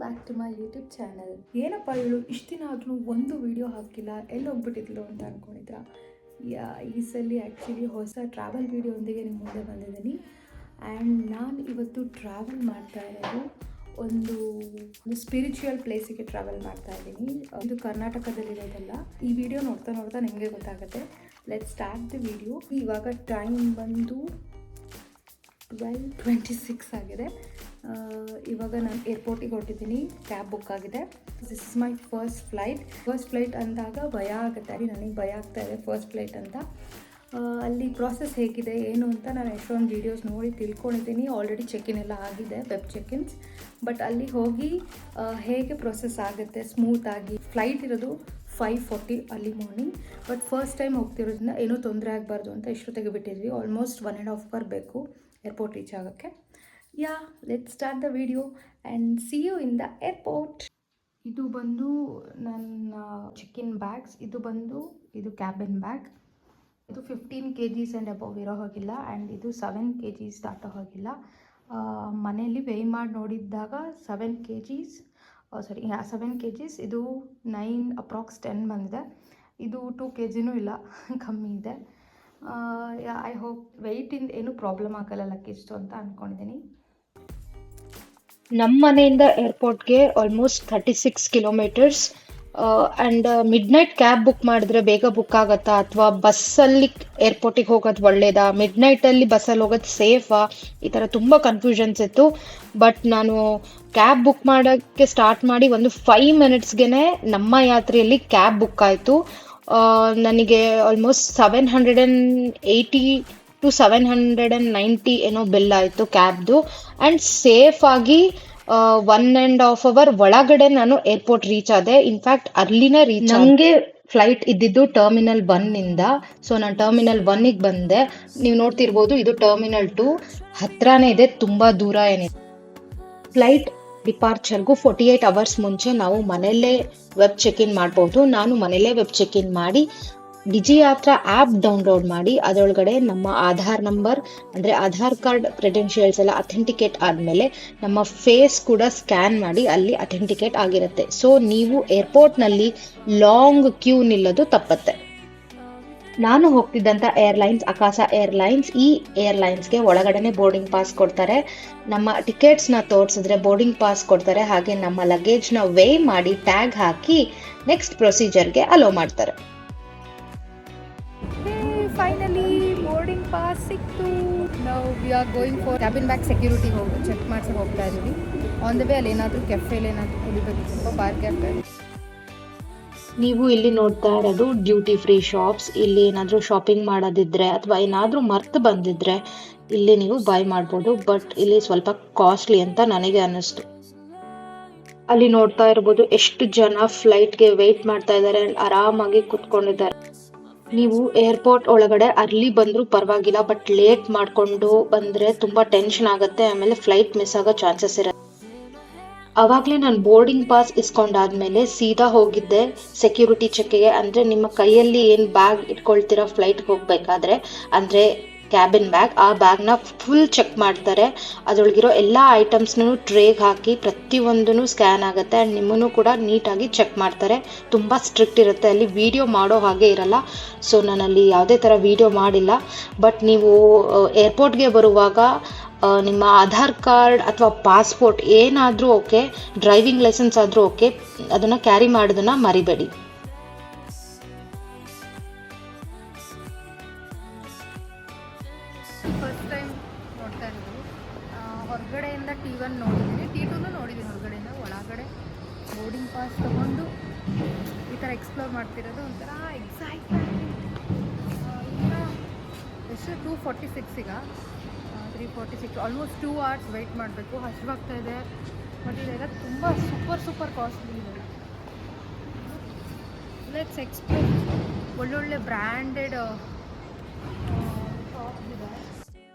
Back to my YouTube channel. ಏನಪ್ಪ ಇವಳು ಇಷ್ಟು ದಿನ ಆದರೂ ಒಂದು ವಿಡಿಯೋ ಹಾಕಿಲ್ಲ, ಎಲ್ಲಿ ಹೋಗ್ಬಿಟ್ಟಿದ್ಲು ಅಂತ ಅಂದ್ಕೊಂಡಿದ್ರ. ಈ ಸಲ ಆ್ಯಕ್ಚುಲಿ ಹೊಸ ಟ್ರಾವೆಲ್ ವಿಡಿಯೋದೊಂದಿಗೆ ನಿಮ್ಮ ಮುಂದೆ ಬಂದಿದ್ದೀನಿ. ಆ್ಯಂಡ್ ನಾನು ಇವತ್ತು ಟ್ರಾವೆಲ್ ಮಾಡ್ತಾ ಇರೋದು ಒಂದು ಸ್ಪಿರಿಚುವಲ್ ಪ್ಲೇಸಿಗೆ ಟ್ರಾವೆಲ್ ಮಾಡ್ತಾ ಇದ್ದೀನಿ. ಇದು ಕರ್ನಾಟಕದಲ್ಲಿರೋದಲ್ಲ. ಈ ವಿಡಿಯೋ ನೋಡ್ತಾ ನೋಡ್ತಾ ನಿಮಗೆ ಗೊತ್ತಾಗುತ್ತೆ. Let start the video. ಇವಾಗ ಟೈಮ್ ಬಂದು 12:26 ಆಗಿದೆ. ಇವಾಗ ನಾನು ಏರ್ಪೋರ್ಟಿಗೆ ಹೊರಟಿದ್ದೀನಿ. ಕ್ಯಾಬ್ ಬುಕ್ ಆಗಿದೆ. This is my first flight ಅಂದಾಗ ಭಯ ಆಗುತ್ತೆ. ನನಗೆ ಭಯ ಆಗ್ತಾ ಇದೆ ಫಸ್ಟ್ ಫ್ಲೈಟ್ ಅಂತ. ಅಲ್ಲಿ ಪ್ರಾಸೆಸ್ ಹೇಗಿದೆ ಏನು ಅಂತ ನಾನು ಎಷ್ಟೊಂದು ವೀಡಿಯೋಸ್ ನೋಡಿ ತಿಳ್ಕೊಂಡಿದ್ದೀನಿ. ಆಲ್ರೆಡಿ ಚೆಕ್-ಇನ್ ಎಲ್ಲ ಆಗಿದೆ, ವೆಬ್ ಚೆಕ್-ಇನ್ಸ್. ಬಟ್ ಅಲ್ಲಿ ಹೋಗಿ ಹೇಗೆ ಪ್ರೊಸೆಸ್ ಆಗುತ್ತೆ ಸ್ಮೂತಾಗಿ. ಫ್ಲೈಟ್ ಇರೋದು 5:40 ಅಲ್ಲಿ ಮಾರ್ನಿಂಗ್. ಬಟ್ ಫಸ್ಟ್ ಟೈಮ್ ಹೋಗ್ತಿರೋದ್ರಿಂದ ಏನೂ ತೊಂದರೆ ಆಗಬಾರ್ದು ಅಂತ ಇಷ್ಟೊತ್ತಿಗೆ ಬಿಟ್ಟಿದ್ವಿ. ಆಲ್ಮೋಸ್ಟ್ 1.5 hour ಬೇಕು ಏರ್ಪೋರ್ಟ್ ರೀಚ್ ಆಗೋಕ್ಕೆ. Let's start the video and see you in the airport. ಇದು ಬಂದು ನನ್ನ ಚೆಕ್-ಇನ್ ಬ್ಯಾಗ್ಸ್. ಇದು ಕ್ಯಾಬಿನ್ ಬ್ಯಾಗ್. ಇದು 15 kgs ಆ್ಯಂಡ್ ಅಬವ್ ಇರೋ ಹಾಗಿಲ್ಲ. ಆ್ಯಂಡ್ ಇದು 7 kgs ದಾಟೋ ಹಾಗಿಲ್ಲ. ಮನೆಯಲ್ಲಿ ವೇಯ್ ಮಾಡಿ ನೋಡಿದ್ದಾಗ 7 kgs. 7 kgs. ಇದು 9 ಅಪ್ರಾಕ್ಸ್ 10 ಬಂದಿದೆ. ಇದು 2 kgನೂ ಇಲ್ಲ, ಕಮ್ಮಿ ಇದೆ. ಐ ಹೋಪ್ ವೆಯ್ಟಿಂದ ಏನೂ ಪ್ರಾಬ್ಲಮ್ ಆಗಲ್ಲ ಲಕ್ಕಿಷ್ಟು ಅಂತ ಅಂದ್ಕೊಂಡಿದ್ದೀನಿ. ನಮ್ಮ ಮನೆಯಿಂದ ಏರ್ಪೋರ್ಟ್ಗೆ almost 36 kilometers. And midnight cab book ಮಾಡಿದ್ರೆ ಬೇಗ ಬುಕ್ ಆಗುತ್ತಾ ಅಥವಾ ಬಸ್ಸಲ್ಲಿ ಏರ್ಪೋರ್ಟಿಗೆ ಹೋಗೋದು ಒಳ್ಳೇದಾ, ಮಿಡ್ನೈಟಲ್ಲಿ ಬಸ್ಸಲ್ಲಿ ಹೋಗೋದು ಸೇಫಾ, ಈ ಥರ ತುಂಬ ಕನ್ಫ್ಯೂಷನ್ಸ್ ಇತ್ತು. ಬಟ್ ನಾನು ಕ್ಯಾಬ್ ಬುಕ್ ಮಾಡೋಕ್ಕೆ ಸ್ಟಾರ್ಟ್ ಮಾಡಿ ಒಂದು 5 minutesಗೆ ನಮ್ಮ ಯಾತ್ರೆಯಲ್ಲಿ ಕ್ಯಾಬ್ ಬುಕ್ ಆಯಿತು. ನನಗೆ ಆಲ್ಮೋಸ್ಟ್ 780 to 790 ಏನೋ ಬಿಲ್ ಆಯಿತು ಕ್ಯಾಬ್ದು. ಆ್ಯಂಡ್ ಸೇಫಾಗಿ 1.5 hour ಒಳಗಡೆ ನಾನು ಏರ್ಪೋರ್ಟ್ ರೀಚ್ ಆದೆ. ಇನ್ಫ್ಯಾಕ್ಟ್ ಅರ್ಲಿನೇ ರೀಚ್. ನನಗೆ ಫ್ಲೈಟ್ ಇದ್ದಿದ್ದು ಟರ್ಮಿನಲ್ 1ಇಂದ. ಸೊ ನಾನು ಟರ್ಮಿನಲ್ 1ಗೆ ಬಂದೆ. ನೀವು ನೋಡ್ತಿರ್ಬೋದು, ಇದು ಟರ್ಮಿನಲ್ 2 ಹತ್ರನೇ ಇದೆ, ತುಂಬ ದೂರ ಏನಿದೆ. ಫ್ಲೈಟ್ ಡಿಪಾರ್ಚರ್ಗೂ 48 hours ಮುಂಚೆ ನಾವು ಮನೆಯಲ್ಲೇ ವೆಬ್ ಚೆಕ್-ಇನ್ ಮಾಡ್ಬೋದು. ನಾನು ಮನೆಯಲ್ಲೇ ವೆಬ್ ಚೆಕ್-ಇನ್ ಮಾಡಿ ಡಿಜಿಯಾತ್ರಾ ಆ್ಯಪ್ ಡೌನ್ಲೋಡ್ ಮಾಡಿ ಅದರೊಳಗಡೆ ನಮ್ಮ ಆಧಾರ್ ನಂಬರ್ ಅಂದರೆ ಆಧಾರ್ ಕಾರ್ಡ್ ಕ್ರೆಡೆನ್ಷಿಯಲ್ಸ್ ಎಲ್ಲ ಅಥೆಂಟಿಕೇಟ್ ಆದಮೇಲೆ ನಮ್ಮ ಫೇಸ್ ಕೂಡ ಸ್ಕ್ಯಾನ್ ಮಾಡಿ ಅಲ್ಲಿ ಅಥೆಂಟಿಕೇಟ್ ಆಗಿರುತ್ತೆ. ಸೊ ನೀವು ಏರ್ಪೋರ್ಟ್ನಲ್ಲಿ ಲಾಂಗ್ ಕ್ಯೂ ನಿಲ್ಲೋದು ತಪ್ಪತ್ತೆ. ನಾನು ಹೋಗ್ತಿದ್ದಂಥ ಏರ್ಲೈನ್ಸ್ ಅಕಾಸಾ ಏರ್ಲೈನ್ಸ್. ಈ ಏರ್ಲೈನ್ಸ್ಗೆ ಒಳಗಡೆನೆ ಬೋರ್ಡಿಂಗ್ ಪಾಸ್ ಕೊಡ್ತಾರೆ. ನಮ್ಮ ಟಿಕೆಟ್ಸ್ನ ತೋರಿಸಿದ್ರೆ ಬೋರ್ಡಿಂಗ್ ಪಾಸ್ ಕೊಡ್ತಾರೆ. ಹಾಗೆ ನಮ್ಮ ಲಗೇಜ್ನ ವೇಯ್ ಮಾಡಿ ಟ್ಯಾಗ್ ಹಾಕಿ ನೆಕ್ಸ್ಟ್ ಪ್ರೊಸೀಜರ್ಗೆ ಅಲೋ ಮಾಡ್ತಾರೆ. ಫೈನಲಿ ಬೋರ್ಡಿಂಗ್ ಪಾಸ್ ಸಿಕ್ತು. ನಾವು we are going for cabin bag ಸೆಕ್ಯೂರಿಟಿಗೆ ಹೋಗಿ ಚೆಕ್ ಮಾಡಿಸಿ ಹೋಗ್ತಾ ಇದ್ದೀವಿ. ಆನ್ ದ ವೇ ಅಲ್ಲಿ ಏನಾದರೂ ಕೆಫೆಲಿ ಏನಾದರೂ ಕುಡಿಬೇಕು, ಸ್ವಲ್ಪ ಬಾರ್ ಕೆಫೆ. ನೀವು ಇಲ್ಲಿ ನೋಡ್ತಾ ಇರೋದು ಡ್ಯೂಟಿ ಫ್ರೀ ಶಾಪ್ಸ್. ಇಲ್ಲಿ ಏನಾದರೂ ಶಾಪಿಂಗ್ ಮಾಡೋದಿದ್ರೆ ಅಥವಾ ಏನಾದರೂ ಮರ್ತು ಬಂದಿದ್ರೆ ಇಲ್ಲಿ ನೀವು ಬೈ ಮಾಡ್ಬೋದು. ಬಟ್ ಇಲ್ಲಿ ಸ್ವಲ್ಪ ಕಾಸ್ಟ್ಲಿ ಅಂತ ನನಗೆ ಅನ್ನಿಸ್ತು. ಅಲ್ಲಿ ನೋಡ್ತಾ ಇರ್ಬೋದು ಎಷ್ಟು ಜನ ಫ್ಲೈಟ್ಗೆ ವೆಯ್ಟ್ ಮಾಡ್ತಾ ಇದ್ದಾರೆ, ಆರಾಮಾಗಿ ಕುತ್ಕೊಂಡಿದ್ದಾರೆ. ನೀವು ಏರ್ಪೋರ್ಟ್ ಒಳಗಡೆ ಅರ್ಲಿ ಬಂದರೂ ಪರವಾಗಿಲ್ಲ, ಬಟ್ ಲೇಟ್ ಮಾಡಿಕೊಂಡು ಬಂದರೆ ತುಂಬ ಟೆನ್ಷನ್ ಆಗುತ್ತೆ. ಆಮೇಲೆ ಫ್ಲೈಟ್ ಮಿಸ್ ಆಗೋ ಚಾನ್ಸಸ್ ಇರುತ್ತೆ. ಆವಾಗಲೇ ನಾನು ಬೋರ್ಡಿಂಗ್ ಪಾಸ್ ಇಸ್ಕೊಂಡಾದ್ಮೇಲೆ ಸೀದಾ ಹೋಗಿದ್ದೆ ಸೆಕ್ಯೂರಿಟಿ ಚೆಕ್ಗೆ. ಅಂದರೆ ನಿಮ್ಮ ಕೈಯಲ್ಲಿ ಏನು ಬ್ಯಾಗ್ ಇಟ್ಕೊಳ್ತೀರಾ ಫ್ಲೈಟ್ಗೆ ಹೋಗಬೇಕಾದ್ರೆ, ಅಂದರೆ ಕ್ಯಾಬಿನ್ ಬ್ಯಾಗ್, ಆ ಬ್ಯಾಗ್ನ ಫುಲ್ ಚೆಕ್ ಮಾಡ್ತಾರೆ. ಅದರೊಳಗಿರೋ ಎಲ್ಲ ಐಟಮ್ಸ್ನೂ ಟ್ರೇಗೆ ಹಾಕಿ ಪ್ರತಿಯೊಂದೂ ಸ್ಕ್ಯಾನ್ ಆಗುತ್ತೆ. ಆ್ಯಂಡ್ ನಿಮ್ಮನ್ನು ಕೂಡ ನೀಟಾಗಿ ಚೆಕ್ ಮಾಡ್ತಾರೆ. ತುಂಬ ಸ್ಟ್ರಿಕ್ಟ್ ಇರುತ್ತೆ. ಅಲ್ಲಿ ವಿಡಿಯೋ ಮಾಡೋ ಹಾಗೆ ಇರಲ್ಲ. ಸೊ ನಾನಲ್ಲಿ ಯಾವುದೇ ಥರ ವಿಡಿಯೋ ಮಾಡಿಲ್ಲ. ಬಟ್ ನೀವು ಏರ್ಪೋರ್ಟ್ಗೆ ಬರುವಾಗ ನಿಮ್ಮ ಆಧಾರ್ ಕಾರ್ಡ್ ಅಥವಾ ಪಾಸ್ಪೋರ್ಟ್ ಏನಾದರೂ ಓಕೆ, ಡ್ರೈವಿಂಗ್ ಲೈಸೆನ್ಸ್ ಆದರೂ ಓಕೆ, ಅದನ್ನು ಕ್ಯಾರಿ ಮಾಡೋದನ್ನು ಮರಿಬೇಡಿ. ಫಸ್ಟ್ ಟೈಮ್ ನೋಡ್ತಾ ಇರೋದು. ಹೊರಗಡೆಯಿಂದ T1 ನೋಡಿದ್ದೀನಿ, T2 ನೋಡಿದ್ದೀನಿ. ಹೊರಗಡೆಯಿಂದ ಒಳಗಡೆ ಬೋರ್ಡಿಂಗ್ ಪಾಸ್ ತೊಗೊಂಡು ಈ ಥರ ಎಕ್ಸ್ಪ್ಲೋರ್ ಮಾಡ್ತಿರೋದು ಒಂಥರ ಎಕ್ಸೈಟ್ಮೆಂಟ್. ಈಗ ಎಷ್ಟು 2:46 ಈಗ 3:46, ಆಲ್ಮೋಸ್ಟ್ 2 hours ವೆಯ್ಟ್ ಮಾಡಬೇಕು. ಹಸಿವಾಗ್ತಾ ಇದೆ. ಬಟ್ ಇದೆಲ್ಲ ತುಂಬ ಸೂಪರ್ ಕಾಸ್ಟ್ಲಿ ಇದೆ. Let's explore. ಒಳ್ಳೊಳ್ಳೆ ಬ್ರ್ಯಾಂಡೆಡ್ ಶಾಪ್ಸ್ ಇದೆ.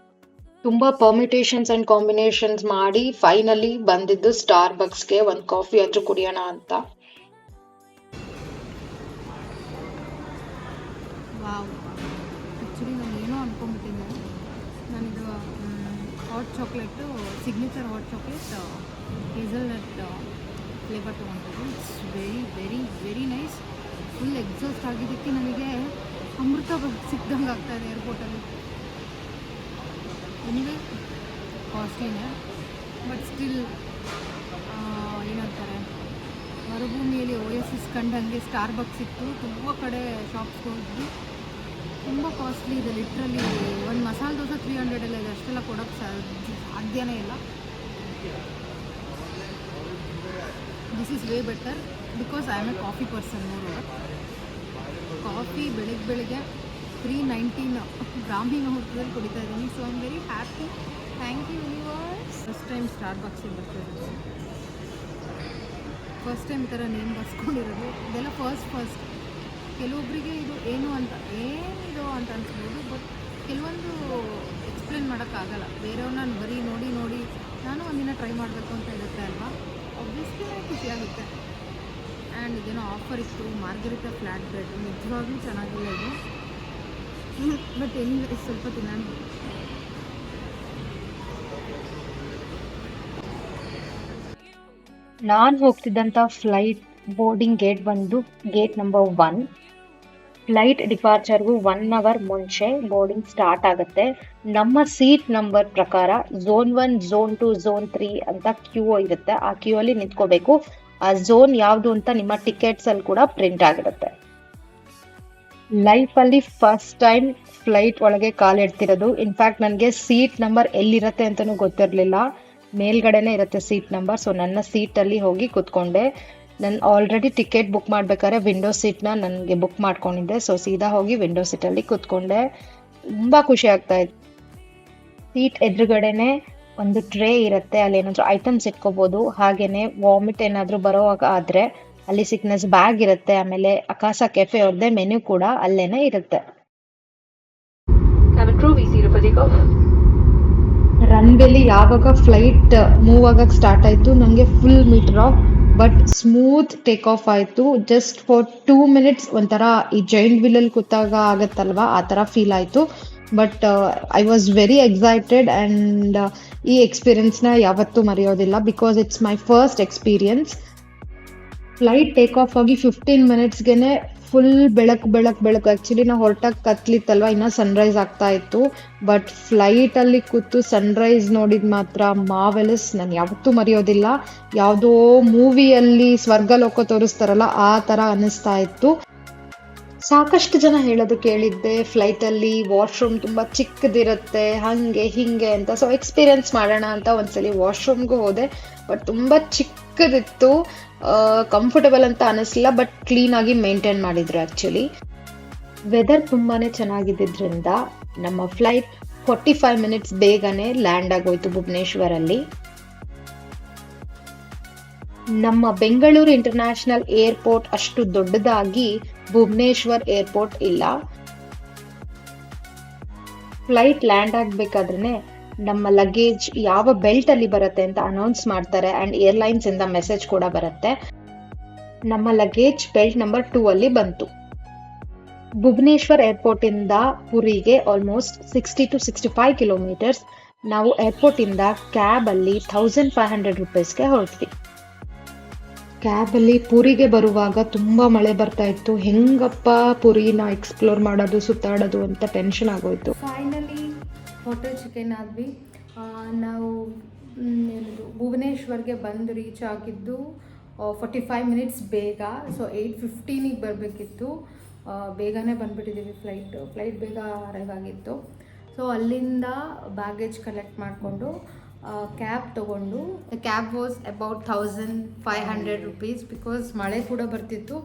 ತುಂಬ ಪರ್ಮಿಟೇಷನ್ಸ್ ಆ್ಯಂಡ್ ಕಾಂಬಿನೇಷನ್ಸ್ ಮಾಡಿ ಫೈನಲಿ ಬಂದಿದ್ದು ಸ್ಟಾರ್ಬಕ್ಸ್ಗೆ ಒಂದು ಕಾಫಿ ಆದರೂ ಕುಡಿಯೋಣ ಅಂತ. ವಾವ್, ಆ್ಯಕ್ಚುಲಿ ನಾನು ಏನೋ ಅಂದ್ಕೊಂಡ್ಬಿಟ್ಟಿದ್ದೆ. ನಾನಿದು hot chocolate, signature hot chocolate hazelnut flavour ತೊಗೊಂಡಿದ್ದು. It's very very very nice. Full exhaust ಆಗಿದ್ದಕ್ಕೆ ನನಗೆ ಅಮೃತ ಸಿಕ್ದಂಗೆ ಆಗ್ತಾಯಿದೆ ಏರ್ಪೋರ್ಟಲ್ಲಿ. ಎನಿವೆ ಕಾಸ್ಟ್ಲಿನೇ, ಬಟ್ ಸ್ಟಿಲ್ ಏನಂತಾರೆ, ಮರುಭೂಮಿಯಲ್ಲಿ ಓಯಸಿಸ್ ಕಂಡಂಗೆ ಸ್ಟಾರ್ಬಕ್ಸ್ ಇತ್ತು, ತುಂಬ ಕಡೆ ಶಾಪ್ಸ್ ಹೋದ್ವಿ. ತುಂಬ ಕಾಸ್ಟ್ಲಿ ಇದೆ, ಲಿಟ್ರಲಿ ಒಂದು ಮಸಾಲೆ ದೋಸೆ 300 ಎಲ್ಲ ಇದೆ, ಅಷ್ಟೆಲ್ಲ ಕೊಡೋಕ್ಕೆ ಸಾಧ್ಯನೇ ಇಲ್ಲ. This is way better because I am a coffee person. Coffee ಬೆಳಗ್ಗೆ 319 ಬ್ರಾಹ್ಮಿ ಮುಹೂರ್ತದಲ್ಲಿ ಕುಡಿತಾ ಇದ್ದೀನಿ. So I am very happy. Thank you universe. First time ಸ್ಟಾರ್ಬಕ್ಸಿಗೆ ಬರ್ತಾಯಿದ್ದೀನಿ. ಫಸ್ಟ್ ಟೈಮ್ ಈ ಥರ ನೇಮ್ ಬರ್ಸ್ಕೊಂಡಿರೋದು. ಇದೆಲ್ಲ ಫಸ್ಟ್ ಕೆಲವೊಬ್ಬರಿಗೆ ಇದು ಏನಿದು ಅಂತ ಅನ್ಸ್ಬೋದು, ಬಟ್ ಕೆಲವೊಂದು ಎಕ್ಸ್ಪ್ಲೇನ್ ಮಾಡೋಕ್ಕಾಗಲ್ಲ. ಬೇರೆಯವ್ರನ್ನ ಬರೀ ನೋಡಿ ನಾನು ಒಂದಿನ ಟ್ರೈ ಮಾಡಬೇಕು ಅಂತ ಇರುತ್ತೆ ಅಲ್ವಾ, ಆಬ್ವಿಯಸ್ಲಿ ಖುಷಿಯಾಗುತ್ತೆ. ಆ್ಯಂಡ್ ಇದೇನೋ ಆಫರ್ ಇತ್ತು, ಮಾರ್ಗರಿಟಾ ಫ್ಲ್ಯಾಟ್ ಬ್ರೆಡ್, ನಿಜವಾಗ್ಲೂ ಚೆನ್ನಾಗಿಲ್ಲ ಇದು, ಬಟ್ ಎನಿವೆ ಸ್ವಲ್ಪ ತಿನ್ನೋಣ. ನಾನು ಹೋಗ್ತಿದ್ದಂಥ ಫ್ಲೈಟ್ ಬೋರ್ಡಿಂಗ್ ಗೇಟ್ ಬಂದು ಗೇಟ್ ನಂಬರ್ 1. ಫ್ಲೈಟ್ ಡಿಪಾರ್ಚರ್ಗೂ 1 hour ಮುಂಚೆ ಬೋರ್ಡಿಂಗ್ ಸ್ಟಾರ್ಟ್ ಆಗುತ್ತೆ. ನಮ್ಮ ಸೀಟ್ ನಂಬರ್ ಪ್ರಕಾರ ಝೋನ್ 1, ಝೋನ್ 2, ಝೋನ್ 3 ಅಂತ ಕ್ಯೂ ಇರುತ್ತೆ. ಆ ಕ್ಯೂ ಅಲ್ಲಿ ನಿಂತ್ಕೋಬೇಕು. ಆ ಝೋನ್ ಯಾವುದು ಅಂತ ನಿಮ್ಮ ಟಿಕೆಟ್ಸ್ ಅಲ್ಲಿ ಕೂಡ ಪ್ರಿಂಟ್ ಆಗಿರುತ್ತೆ. ಲೈಫಲ್ಲಿ ಫಸ್ಟ್ ಟೈಮ್ ಫ್ಲೈಟ್ ಒಳಗೆ ಕಾಲಿಡ್ತಿರೋದು. ಇನ್ಫ್ಯಾಕ್ಟ್ ನನಗೆ ಸೀಟ್ ನಂಬರ್ ಎಲ್ಲಿರುತ್ತೆ ಅಂತಲೂ ಗೊತ್ತಿರಲಿಲ್ಲ. ಮೇಲ್ಗಡೆನೇ ಇರುತ್ತೆ ಸೀಟ್ ನಂಬರ್. ಸೊ ನನ್ನ ಸೀಟಲ್ಲಿ ಹೋಗಿ ಕೂತ್ಕೊಂಡೆ. ನಾನು ಆಲ್ರೆಡಿ ಟಿಕೆಟ್ ಬುಕ್ ಮಾಡ್ಬೇಕಾದ್ರೆ ವಿಂಡೋ ಸೀಟ್ನ ನನಗೆ ಬುಕ್ ಮಾಡ್ಕೊಂಡಿದ್ದೆ. ಸೊ ಸೀದಾ ಹೋಗಿ ವಿಂಡೋ ಸೀಟಲ್ಲಿ ಕೂತ್ಕೊಂಡೆ. ತುಂಬ ಖುಷಿ ಆಗ್ತಾ ಇತ್ತು. ಸೀಟ್ ಎದುರುಗಡೆನೆ ಒಂದು ಟ್ರೇ ಇರುತ್ತೆ, ಅಲ್ಲಿ ಏನಾದರೂ ಐಟಮ್ಸ್ ಇಟ್ಕೋಬೋದು. ಹಾಗೇನೆ ವಾಮಿಟ್ ಏನಾದರೂ ಬರೋವಾಗ ಆದರೆ ಅಲ್ಲಿ ಸಿಕ್ನೆಸ್ ಬ್ಯಾಗ್ ಇರುತ್ತೆ. ಆಮೇಲೆ ಅಕಾಸ ಕೆಫೆ ಅವ್ರದ್ದೇ ಮೆನ್ಯೂ ಕೂಡ ಅಲ್ಲೇನೆ ಇರುತ್ತೆ. ರನ್ವೇಲಿ ಯಾವಾಗ ಫ್ಲೈಟ್ ಮೂವ್ ಆಗಕ್ಕೆ ಸ್ಟಾರ್ಟ್ ಆಯಿತು, ನನಗೆ full meter off but smooth take off ಆಯಿತು. ಜಸ್ಟ್ ಫಾರ್ 2 minutes ಒಂಥರ ಈ ಜೈಂಟ್ ವೀಲಲ್ಲಿ ಕೂತಾಗ ಆಗತ್ತಲ್ವಾ, ಆ ಥರ ಫೀಲ್ ಆಯಿತು. But I was very excited and ಈ ಎಕ್ಸ್ಪೀರಿಯನ್ಸ್ನ ಯಾವತ್ತೂ ಮರೆಯೋದಿಲ್ಲ, because it's my first experience. Flight take off ಆಗಿ 15 minutesಗೆ ಫುಲ್ ಬೆಳಕು. ಆ್ಯಕ್ಚುಲಿ ನಾವು ಹೊರಟಾಗ ಕತ್ಲಿತ್ತಲ್ವ, ಇನ್ನೂ ಸನ್ರೈಸ್ ಆಗ್ತಾ ಇತ್ತು. ಬಟ್ ಫ್ಲೈಟಲ್ಲಿ ಕೂತು ಸನ್ರೈಸ್ ನೋಡಿದ ಮಾತ್ರ ಮಾವೆಲಸ್. ನಾನು ಯಾವತ್ತೂ ಮರೆಯೋದಿಲ್ಲ. ಯಾವುದೋ ಮೂವಿಯಲ್ಲಿ ಸ್ವರ್ಗಲೋಕ ತೋರಿಸ್ತಾರಲ್ಲ, ಆ ಥರ ಅನ್ನಿಸ್ತಾ ಇತ್ತು. ಸಾಕಷ್ಟು ಜನ ಹೇಳೋದು ಕೇಳಿದ್ದೆ, ಫ್ಲೈಟಲ್ಲಿ ವಾಶ್ರೂಮ್ ತುಂಬ ಚಿಕ್ಕದಿರುತ್ತೆ, ಹಾಗೆ ಹೀಗೆ ಅಂತ. ಸೊ ಎಕ್ಸ್ಪೀರಿಯನ್ಸ್ ಮಾಡೋಣ ಅಂತ ಒಂದ್ಸಲಿ ವಾಶ್ರೂಮ್ಗೂ ಹೋದೆ. ಬಟ್ ತುಂಬ ಚಿಕ್ಕದಿತ್ತು, ಕಂಫರ್ಟಬಲ್ ಅಂತ ಅನ್ನಿಸ್ಲಿಲ್ಲ, ಬಟ್ ಕ್ಲೀನಾಗಿ ಮೇಂಟೈನ್ ಮಾಡಿದ್ರು ಆ್ಯಕ್ಚುಲಿ. ವೆದರ್ ತುಂಬಾ ಚೆನ್ನಾಗಿದ್ದರಿಂದ ನಮ್ಮ ಫ್ಲೈಟ್ 45 minutes ಬೇಗನೆ ಲ್ಯಾಂಡ್ ಆಗೋಯ್ತು ಭುವನೇಶ್ವರಲ್ಲಿ. ನಮ್ಮ ಬೆಂಗಳೂರು ಇಂಟರ್ನ್ಯಾಷನಲ್ ಏರ್ಪೋರ್ಟ್ ಅಷ್ಟು ದೊಡ್ಡದಾಗಿ ಭುವನೇಶ್ವರ್ ಏರ್ಪೋರ್ಟ್ ಇಲ್ಲ. ಫ್ಲೈಟ್ ಲ್ಯಾಂಡ್ ಆಗಬೇಕಾದ್ರೆ ನಮ್ಮ ಲಗೇಜ್ ಯಾವ ಬೆಲ್ಟ್ ಅಲ್ಲಿ ಬರುತ್ತೆ ಅಂತ ಅನೌನ್ಸ್ ಮಾಡ್ತಾರೆ. ಆ್ಯಂಡ್ ಏರ್ಲೈನ್ಸ್ ಇಂದ ಮೆಸೇಜ್ ಕೂಡ ಬರುತ್ತೆ. ನಮ್ಮ ಲಗೇಜ್ ಬೆಲ್ಟ್ ನಂಬರ್ 2 ಅಲ್ಲಿ ಬಂತು. ಭುವನೇಶ್ವರ್ ಏರ್ಪೋರ್ಟ್ ಇಂದ ಪುರಿಗೆ ಆಲ್ಮೋಸ್ಟ್ 60 to 65 kilometers. ನಾವು ಏರ್ಪೋರ್ಟ್ ಇಂದ ಕ್ಯಾಬ್ ಅಲ್ಲಿ 1500 rupeesಗೆ ಹೊರಟ್ವಿ. ಕ್ಯಾಬಲ್ಲಿ ಪುರಿಗೆ ಬರುವಾಗ ತುಂಬ ಮಳೆ ಬರ್ತಾ ಇತ್ತು. ಹೆಂಗಪ್ಪ ಪುರಿನ ಎಕ್ಸ್ಪ್ಲೋರ್ ಮಾಡೋದು, ಸುತ್ತಾಡೋದು ಅಂತ ಟೆನ್ಷನ್ ಆಗೋಯ್ತು. ಫೈನಲಿ ಹೋಟೆಲ್ ಚಿಕನ್ ಆದ್ವಿ. ನಾವು ಭುವನೇಶ್ವರ್ಗೆ ಬಂದು ರೀಚ್ ಆಗಿದ್ದು 45 minutes ಬೇಗ. ಸೊ 8:15ಗೆ ಬರಬೇಕಿತ್ತು. ಬೇಗನೆ ಬಂದುಬಿಟ್ಟಿದ್ದೀವಿ. ಫ್ಲೈಟ್ ಬೇಗ ಅರೈವ್ ಆಗಿತ್ತು. ಸೊ ಅಲ್ಲಿಂದ ಬ್ಯಾಗೇಜ್ ಕಲೆಕ್ಟ್ ಮಾಡಿಕೊಂಡು ಕ್ಯಾಬ್ ತೊಗೊಂಡು, cab was about 1500 rupees because ಮಳೆ ಕೂಡ ಬರ್ತಿತ್ತು.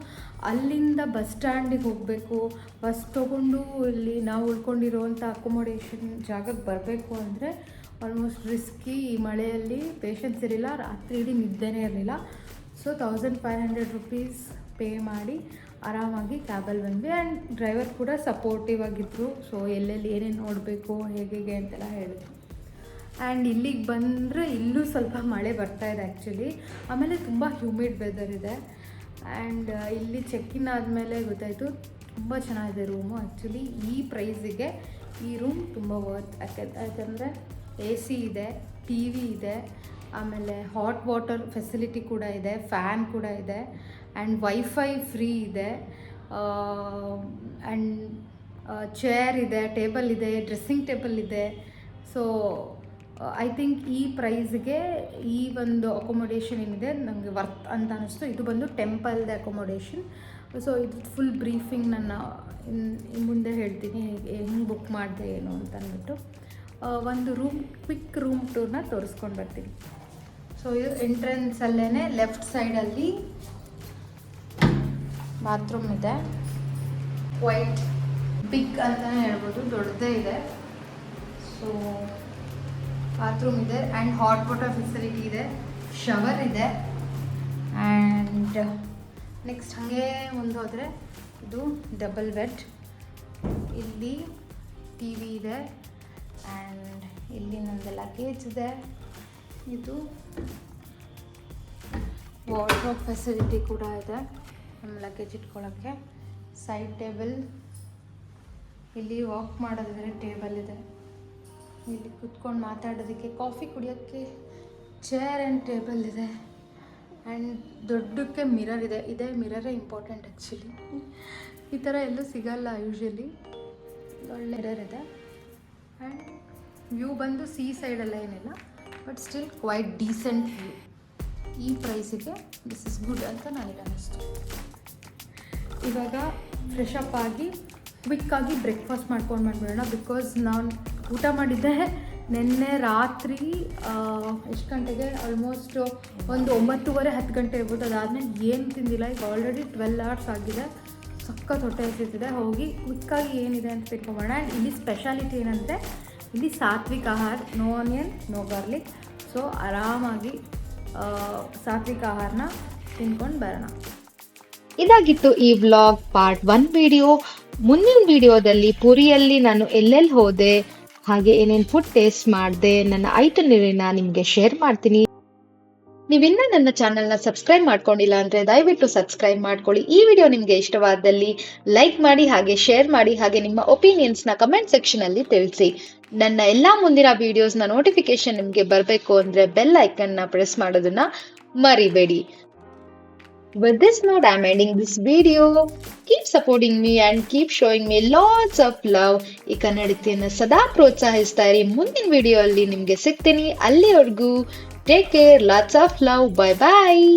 ಅಲ್ಲಿಂದ ಬಸ್ ಸ್ಟ್ಯಾಂಡಿಗೆ ಹೋಗಬೇಕು. ಬಸ್ ತೊಗೊಂಡು ಇಲ್ಲಿ ನಾವು ಉಳ್ಕೊಂಡಿರೋವಂಥ ಅಕೊಮೊಡೇಷನ್ ಜಾಗಕ್ಕೆ ಬರಬೇಕು ಅಂದರೆ ಆಲ್ಮೋಸ್ಟ್ ರಿಸ್ಕಿ. ಈ ಮಳೆಯಲ್ಲಿ ಪೇಷನ್ಸ್ ಇರಲಿಲ್ಲ, ರಾತ್ರಿ ಇಡೀ ನಿದ್ದೆನೇ ಇರಲಿಲ್ಲ. ಸೊ 1500 rupees ಪೇ ಮಾಡಿ ಆರಾಮಾಗಿ ಕ್ಯಾಬಲ್ಲಿ ಬಂದ್ವಿ. ಆ್ಯಂಡ್ ಡ್ರೈವರ್ ಕೂಡ ಸಪೋರ್ಟಿವ್ ಆಗಿದ್ದರು. ಸೊ ಎಲ್ಲೆಲ್ಲಿ ಏನೇನು ನೋಡಬೇಕು ಹೇಗೆ ಅಂತೆಲ್ಲ ಹೇಳಿದ್ರು. ಆ್ಯಂಡ್ ಇಲ್ಲಿಗೆ ಬಂದರೆ ಇಲ್ಲೂ ಸ್ವಲ್ಪ ಮಳೆ ಬರ್ತಾಯಿದೆ ಆ್ಯಕ್ಚುಲಿ. ಆಮೇಲೆ ತುಂಬ ಹ್ಯೂಮಿಡ್ ವೆದರ್ ಇದೆ. ಆ್ಯಂಡ್ ಇಲ್ಲಿ ಚೆಕ್-ಇನ್ ಆದಮೇಲೆ ಗೊತ್ತಾಯಿತು ತುಂಬ ಚೆನ್ನಾಗಿದೆ ರೂಮು. ಆ್ಯಕ್ಚುಲಿ ಈ ಪ್ರೈಸಿಗೆ ಈ ರೂಮ್ ತುಂಬ ವರ್ತ್. ಯಾಕಂದರೆ AC ಇದೆ, TV ಇದೆ, ಆಮೇಲೆ ಹಾಟ್ ವಾಟರ್ ಫೆಸಿಲಿಟಿ ಕೂಡ ಇದೆ, ಫ್ಯಾನ್ ಕೂಡ ಇದೆ, ಆ್ಯಂಡ್ ವೈಫೈ ಫ್ರೀ ಇದೆ, ಆ್ಯಂಡ್ ಚೇರ್ ಇದೆ, ಟೇಬಲ್ ಇದೆ, ಡ್ರೆಸ್ಸಿಂಗ್ ಟೇಬಲ್ ಇದೆ. ಸೊ ಐ ಥಿಂಕ್ ಈ ಪ್ರೈಸ್ಗೆ ಈ ಒಂದು ಅಕೊಮೊಡೇಷನ್ ಏನಿದೆ ನನಗೆ ವರ್ತ್ ಅಂತ ಅನ್ನಿಸ್ತು. ಇದು ಬಂದು ಟೆಂಪಲ್ದ ಅಕೊಮೊಡೇಷನ್. ಸೊ ಇದು ಫುಲ್ ಬ್ರೀಫಿಂಗ್ ನನ್ನ ಮುಂದೆ ಹೇಳ್ತೀನಿ ಹೆಂಗೆ ಬುಕ್ ಮಾಡಿದೆ ಏನು ಅಂತ ಅಂದ್ಬಿಟ್ಟು. ಒಂದು ಕ್ವಿಕ್ ರೂಮ್ ಟೂರ್ನ ತೋರಿಸ್ಕೊಂಡು ಬರ್ತೀನಿ. ಸೊ ಇದು ಎಂಟ್ರೆನ್ಸಲ್ಲೇ ಲೆಫ್ಟ್ ಸೈಡಲ್ಲಿ ಬಾತ್ರೂಮ್ ಇದೆ. ಕ್ವೈಟ್ ಬಿಗ್ ಅಂತಲೇ ಹೇಳ್ಬೋದು, ದೊಡ್ಡದೇ ಇದೆ. ಸೊ ಬಾತ್ರೂಮ್ ಇದೆ ಆ್ಯಂಡ್ ಹಾಟ್ ವಾಟರ್ ಫೆಸಿಲಿಟಿ ಇದೆ, ಶವರ್ ಇದೆ. ಆ್ಯಂಡ್ ನೆಕ್ಸ್ಟ್ ಹಾಗೆ ಮುಂದೆ ಹೋದರೆ ಇದು ಡಬಲ್ ಬೆಡ್. ಇಲ್ಲಿ ಟಿ ವಿ ಇದೆ ಆ್ಯಂಡ್ ಇಲ್ಲಿ ನಮ್ಮದು ಲಗೇಜ್ ಇದೆ. ಇದು ವಾರ್ಡ್ರೋಬ್ ಫೆಸಿಲಿಟಿ ಕೂಡ ಇದೆ ನಮ್ಮ ಲಗೇಜ್ ಇಟ್ಕೊಳ್ಳೋಕ್ಕೆ. ಸೈಡ್ ಟೇಬಲ್, ಇಲ್ಲಿ ವಾಕ್ ಮಾಡೋದಿದ್ರೆ ಟೇಬಲ್ ಇದೆ, ಇಲ್ಲಿ ಕುತ್ಕೊಂಡು ಮಾತಾಡೋದಕ್ಕೆ, ಕಾಫಿ ಕುಡಿಯೋಕ್ಕೆ ಚೇರ್ ಆ್ಯಂಡ್ ಟೇಬಲ್ ಇದೆ. ಆ್ಯಂಡ್ ದೊಡ್ಡಕ್ಕೆ ಮಿರರ್ ಇದೆ. ಇದೇ ಮಿರರೇ ಇಂಪಾರ್ಟೆಂಟ್ ಆ್ಯಕ್ಚುಲಿ, ಈ ಥರ ಎಲ್ಲೂ ಸಿಗಲ್ಲ ಯೂಶ್ವಲಿ. ಒಳ್ಳೆ ಮಿರರ್ ಇದೆ. ಆ್ಯಂಡ್ ವ್ಯೂ ಬಂದು ಸೀ ಸೈಡೆಲ್ಲ ಏನಿಲ್ಲ, but still quite decent view. ಈ ಪ್ರೈಸಿಗೆ ದಿಸ್ ಇಸ್ ಗುಡ್ ಅಂತ ನನಗೆ ಅನ್ನಿಸ್ತು. ಇವಾಗ ಫ್ರೆಶ್ ಅಪ್ ಆಗಿ ಕ್ವಿಕ್ಕಾಗಿ ಬ್ರೇಕ್ಫಾಸ್ಟ್ ಮಾಡ್ಕೊಂಡು ಬಂದ್ಬಿಡೋಣ. ಬಿಕಾಸ್ ನಾನು ಊಟ ಮಾಡಿದ್ದೆ ನಿನ್ನೆ ರಾತ್ರಿ ಎಷ್ಟು ಗಂಟೆಗೆ, ಆಲ್ಮೋಸ್ಟ್ ಒಂದು 9:30-10 ಗಂಟೆ ಇರ್ಬೋದು. ಅದಾದಮೇಲೆ ಏನು ತಿಂದಿಲ್ಲ. ಈಗ ಆಲ್ರೆಡಿ 12 hours ಆಗಿದೆ. ಸಖತ್ ಹೊಟ್ಟೆ ಹಸಿತಿದೆ. ಹೋಗಿ ಕ್ವಿಕ್ಕಾಗಿ ಏನಿದೆ ಅಂತ ತಿಳ್ಕೊಂಬೋಣ. ಆ್ಯಂಡ್ ಇಲ್ಲಿ ಸ್ಪೆಷಾಲಿಟಿ ಏನಂದರೆ ಇಲ್ಲಿ ಸಾತ್ವಿಕ ಆಹಾರ, no onion, no garlic. So ಆರಾಮಾಗಿ ಸಾತ್ವಿಕ ಆಹಾರನ ತಿನ್ಕೊಂಡು ಬರೋಣ. ಇದಾಗಿತ್ತು ಈ ವ್ಲಾಗ್ ಪಾರ್ಟ್ 1 ವಿಡಿಯೋ. ಮುಂದಿನ ವಿಡಿಯೋದಲ್ಲಿ ಪುರಿಯಲ್ಲಿ ನಾನು ಎಲ್ಲೆಲ್ಲಿ ಹೋದೆ, ಹಾಗೆ ಏನೇನು ಫುಡ್ ಟೇಸ್ಟ್ ಮಾಡಿದೆ, ನನ್ನ ಐಟನರಿನ ನಿಮಗೆ ಶೇರ್ ಮಾಡ್ತೀನಿ. ನೀವಿನ್ನ ನನ್ನ ಚಾನೆಲ್ನ ಸಬ್ಸ್ಕ್ರೈಬ್ ಮಾಡ್ಕೊಂಡಿಲ್ಲ ಅಂದರೆ ದಯವಿಟ್ಟು ಸಬ್ಸ್ಕ್ರೈಬ್ ಮಾಡ್ಕೊಳ್ಳಿ. ಈ ವಿಡಿಯೋ ನಿಮಗೆ ಇಷ್ಟವಾದಲ್ಲಿ ಲೈಕ್ ಮಾಡಿ, ಹಾಗೆ ಶೇರ್ ಮಾಡಿ, ಹಾಗೆ ನಿಮ್ಮ ಒಪಿನಿಯನ್ಸ್ನ ಕಮೆಂಟ್ ಸೆಕ್ಷನಲ್ಲಿ ತಿಳಿಸಿ. ನನ್ನ ಎಲ್ಲ ಮುಂದಿನ ವಿಡಿಯೋಸ್ನ ನೋಟಿಫಿಕೇಶನ್ ನಿಮಗೆ ಬರಬೇಕು ಅಂದರೆ ಬೆಲ್ ಐಕನ್ನ ಪ್ರೆಸ್ ಮಾಡೋದನ್ನ ಮರಿಬೇಡಿ. With this note, I'm ending this video. Keep supporting me and keep showing me lots of love. ಈ ಕನ್ನಡತಿಯನ್ನು ಸದಾ ಪ್ರೋತ್ಸಾಹಿಸ್ತಾ ಇರಿ. ಮುಂದಿನ ವಿಡಿಯೋ ಅಲ್ಲಿ ನಿಮಗೆ ಸಿಗ್ತೀನಿ. ಅಲ್ಲಿವರೆಗೂ take care, lots of love, bye bye.